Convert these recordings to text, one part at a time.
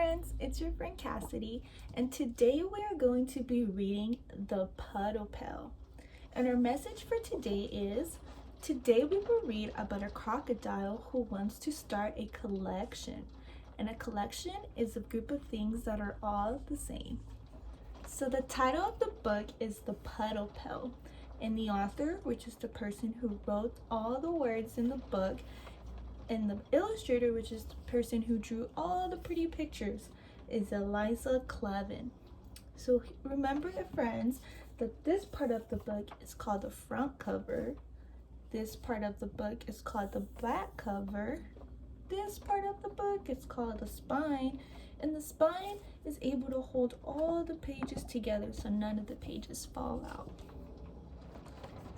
friends, it's your friend Cassidy, and today we are going to be reading the Puddle Pail. And our message for today is, today we will read about a crocodile who wants to start a collection. And a collection is a group of things that are all the same. So the title of the book is The Puddle Pail, and the author, which is the person who wrote all the words in the book, and the illustrator, which is the person who drew all the pretty pictures, is Eliza Clevin. So remember, friends, that this part of the book is called the front cover. This part of the book is called the back cover. This part of the book is called the spine. And the spine is able to hold all the pages together so none of the pages fall out.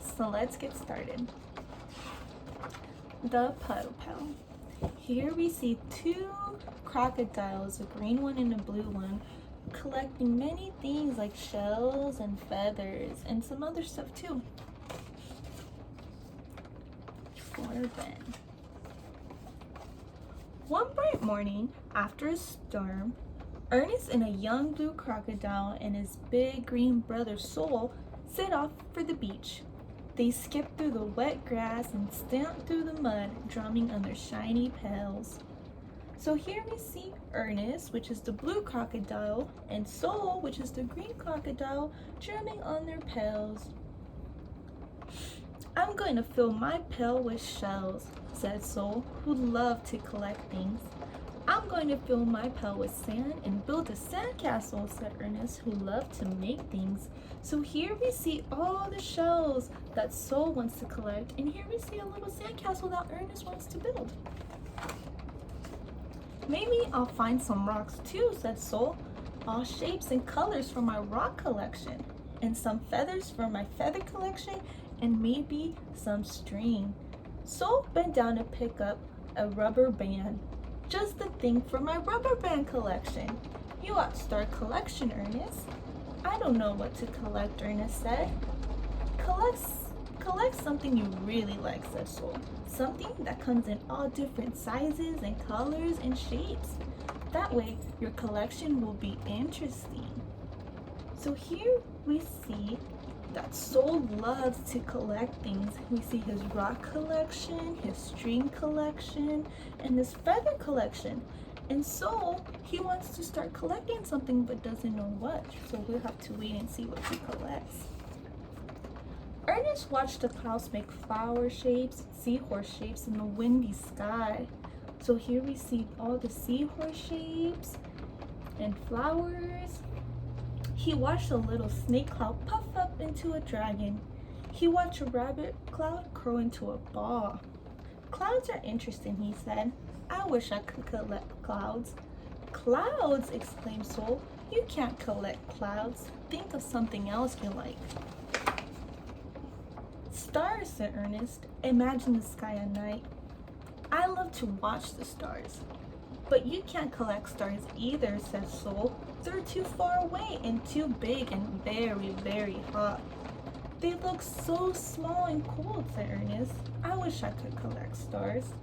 So let's get started. The Puddle Pail. Here we see two crocodiles, a green one and a blue one, collecting many things like shells and feathers and some other stuff too. For Ben. One bright morning after a storm, Ernest and a young blue crocodile and his big green brother Sol set off for the beach. They skipped through the wet grass and stamped through the mud, drumming on their shiny pails. So here we see Ernest, which is the blue crocodile, and Sol, which is the green crocodile, drumming on their pails. "I'm going to fill my pail with shells," said Sol, who loved to collect things. "I'm going to fill my pail with sand and build a sandcastle," said Ernest, who loved to make things. So here we see all the shells that Sol wants to collect, and here we see a little sandcastle that Ernest wants to build. "Maybe I'll find some rocks too," said Sol. "All shapes and colors for my rock collection, and some feathers for my feather collection, and maybe some string." Sol bent down to pick up a rubber band. "Just the thing for my rubber band collection. You ought to start a collection, Ernest." "I don't know what to collect," Ernest said. Collect something you really like," said Sol. "Something that comes in all different sizes and colors and shapes. That way your collection will be interesting." So here we see that Sol loves to collect things. We see his rock collection, his string collection, and his feather collection. And Sol, he wants to start collecting something but doesn't know what. So we'll have to wait and see what he collects. Ernest watched the clouds make flower shapes, seahorse shapes in the windy sky. So here we see all the seahorse shapes and flowers. He watched a little snake cloud puff up into a dragon. He watched a rabbit cloud grow into a ball. "Clouds are interesting," he said. "I wish I could collect clouds." "Clouds!" exclaimed Sol. "You can't collect clouds. Think of something else you like." "Stars," said Ernest. "Imagine the sky at night." "I love to watch the stars." "But you can't collect stars either," said Sol. "They're too far away and too big and very, very hot." "They look so small and cold," said Ernest. "I wish I could collect stars."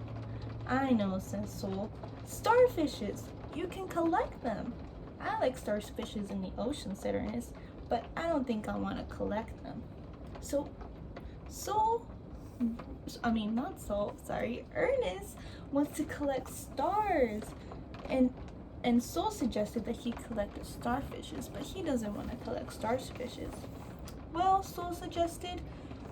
"I know," said Sol. "Starfishes, you can collect them." "I like starfishes in the ocean," said Ernest, "but I don't think I want to collect them." Ernest wants to collect stars. And Sol suggested that he collected starfishes, but he doesn't want to collect starfishes. "Well," Sol suggested,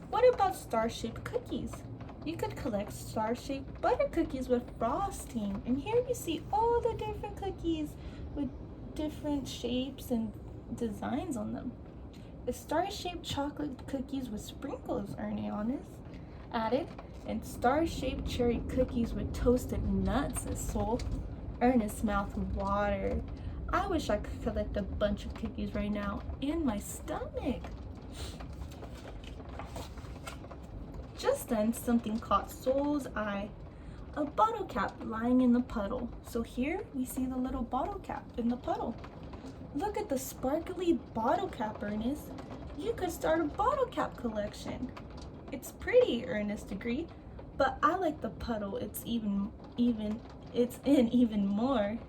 "what about star-shaped cookies? You could collect star-shaped butter cookies with frosting." And here we see all the different cookies with different shapes and designs on them. "A star-shaped chocolate cookies with sprinkles," Ernest added. "And star-shaped cherry cookies with toasted nuts," said Sol. Ernest's mouth watered. "I wish I could collect a bunch of cookies right now in my stomach." Just then, something caught Sol's eye. A bottle cap lying in the puddle. So here we see the little bottle cap in the puddle. "Look at the sparkly bottle cap, Ernest. You could start a bottle cap collection." "It's pretty," Ernest agreed, "but I like the puddle. It's in even more."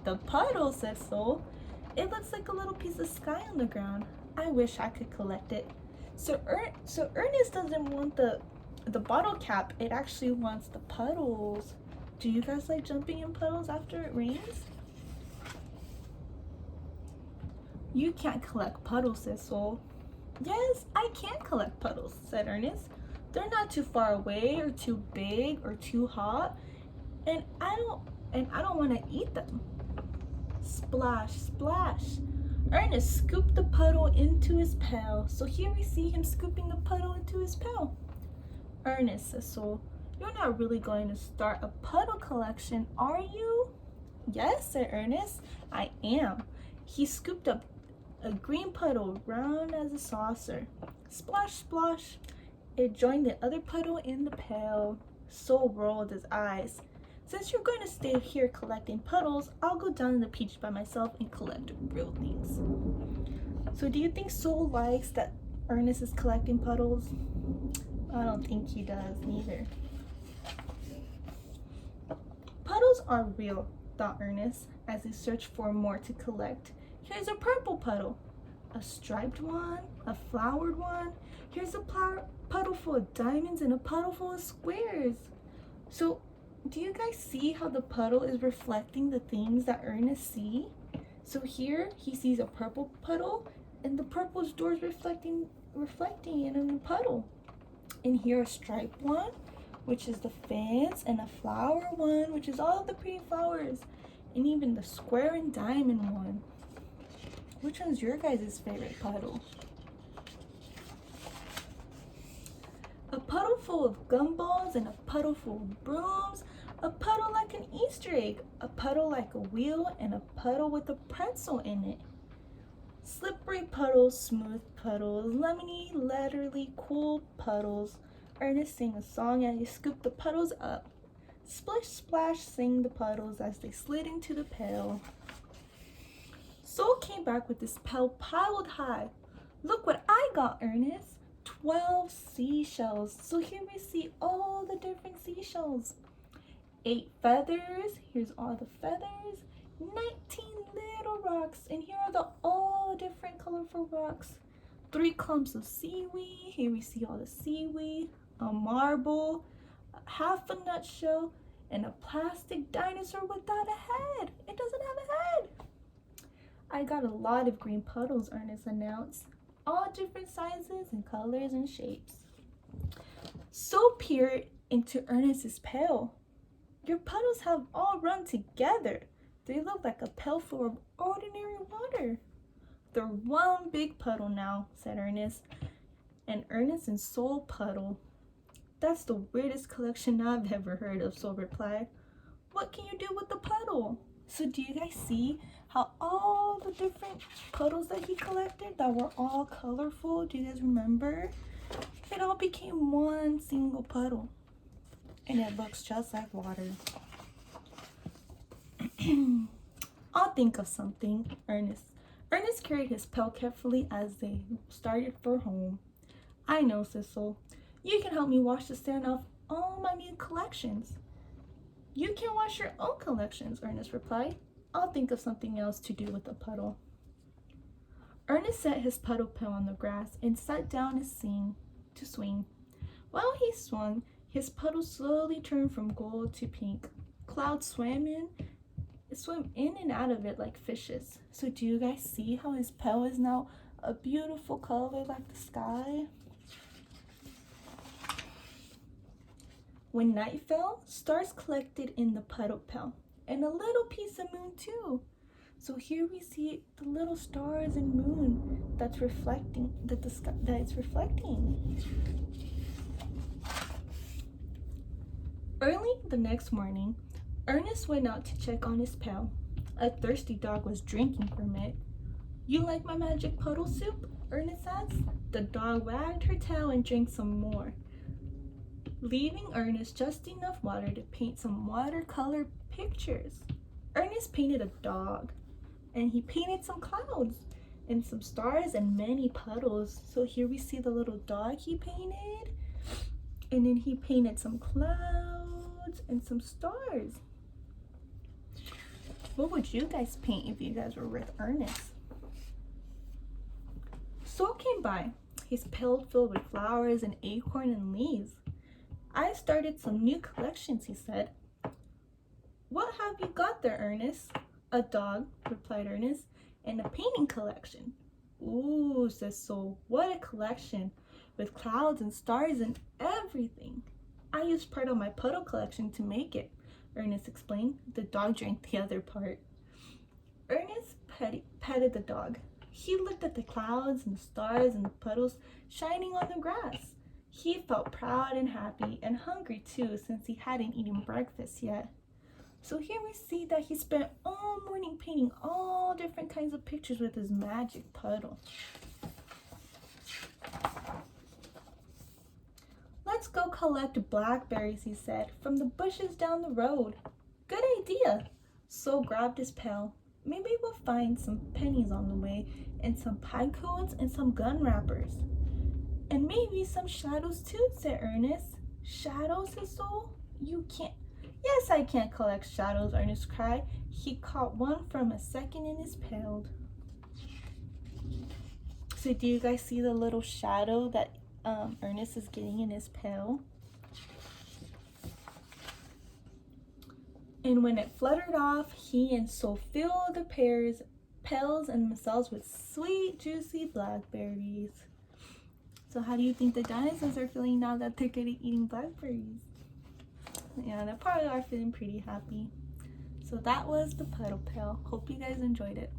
The puddle, said Soul. It looks like a little piece of sky on the ground. I wish I could collect it. So Ernest doesn't want the bottle cap. It actually wants the puddles. Do you guys like jumping in puddles after it rains? You can't collect puddles, said Soul. Yes, I can collect puddles, said Ernest. They're not too far away or too big or too hot, and I don't want to eat them. Splash, splash. Ernest scooped the puddle into his pail. So here we see him scooping the puddle into his pail. Ernest, said Soul, you're not really going to start a puddle collection, are you? Yes, said Ernest, I am. He scooped up a green puddle round as a saucer. Splash, splash. It joined the other puddle in the pail. Soul rolled his eyes. Since you're going to stay here collecting puddles, I'll go down to the beach by myself and collect real things. So do you think Soul likes that Ernest is collecting puddles? I don't think he does neither. Puddles are real, thought Ernest, as he searched for more to collect. Here's a purple puddle, a striped one, a flowered one. Here's a puddle full of diamonds and a puddle full of squares. So, do you guys see how the puddle is reflecting the things that Ernest sees? So here, he sees a purple puddle, and the purple's door is reflecting it in the puddle. And here a striped one, which is the fence, and a flower one, which is all of the pretty flowers, and even the square and diamond one. Which one's your guys' favorite puddle? A puddle full of gumballs and a puddle full of brooms, a puddle like an Easter egg, a puddle like a wheel, and a puddle with a pretzel in it. Slippery puddles, smooth puddles, lemony, letterly, cool puddles. Ernest sang a song as he scooped the puddles up. Splish, splash, sang the puddles as they slid into the pail. Soul came back with this pail piled high. Look what I got, Ernest. 12 seashells. So here we see all the different seashells. 8 feathers. Here's all the feathers. 19 little rocks. And here are the all different colorful rocks. 3 clumps of seaweed. Here we see all the seaweed. A marble. Half a nutshell. And a plastic dinosaur without a head. It doesn't have a head. I got a lot of green puddles, Ernest announced. All different sizes and colors and shapes. Soul peered into Ernest's pail. Your puddles have all run together. They look like a pail full of ordinary water. They're one big puddle now, said Ernest. And Ernest and Soul puddle. That's the weirdest collection I've ever heard of, Soul replied. What can you do with the puddle? So do you guys see how all the different puddles that he collected that were all colorful, do you guys remember? It all became one single puddle. And it looks just like water. I'll think of something, Ernest. Ernest carried his pail carefully as they started for home. I know, said Soul. You can help me wash the sand off all my new collections. You can wash your own collections, Ernest replied. I'll think of something else to do with the puddle. Ernest set his puddle pail on the grass and sat down to swing. While he swung, his puddle slowly turned from gold to pink. Clouds swam in and out of it like fishes. So do you guys see how his pail is now a beautiful color like the sky? When night fell, stars collected in the puddle pail, and a little piece of moon too. So here we see the little stars and moon that's reflecting, that it's reflecting. Early the next morning, Ernest went out to check on his pail. A thirsty dog was drinking from it. You like my magic puddle soup? Ernest asked. The dog wagged her tail and drank some more, leaving Ernest just enough water to paint some watercolor pictures. Ernest painted a dog, and he painted some clouds and some stars and many puddles. So here we see the little dog he painted, and then he painted some clouds and some stars. What would you guys paint if you guys were with Ernest? Sol came by, his pail filled with flowers and acorn and leaves. I started some new collections, he said. What have you got there, Ernest? A dog, replied Ernest, and a painting collection. Ooh, says Sol, what a collection, with clouds and stars and everything. I used part of my Puddle collection to make it, Ernest explained. The dog drank the other part. Ernest petted the dog. He looked at the clouds and the stars and the puddles shining on the grass. He felt proud and happy and hungry too, since he hadn't eaten breakfast yet. So here we see that he spent all morning painting all different kinds of pictures with his magic puddle. Let's go collect blackberries, he said, from the bushes down the road. Good idea. Sol grabbed his pail. Maybe we'll find some pennies on the way, and some pine cones and some gun wrappers. And maybe some shadows too, said Ernest. Shadows, said Sol? You can't. Yes, I can't collect shadows, Ernest cried. He caught one from a second in his pail. So do you guys see the little shadow that Ernest is getting in his pail? And when it fluttered off, he and Sol filled the pails and themselves with sweet, juicy blackberries. So how do you think the dinosaurs are feeling now that they're good at eating blackberries? Yeah, they probably are feeling pretty happy. So that was the Puddle Pail. Hope you guys enjoyed it.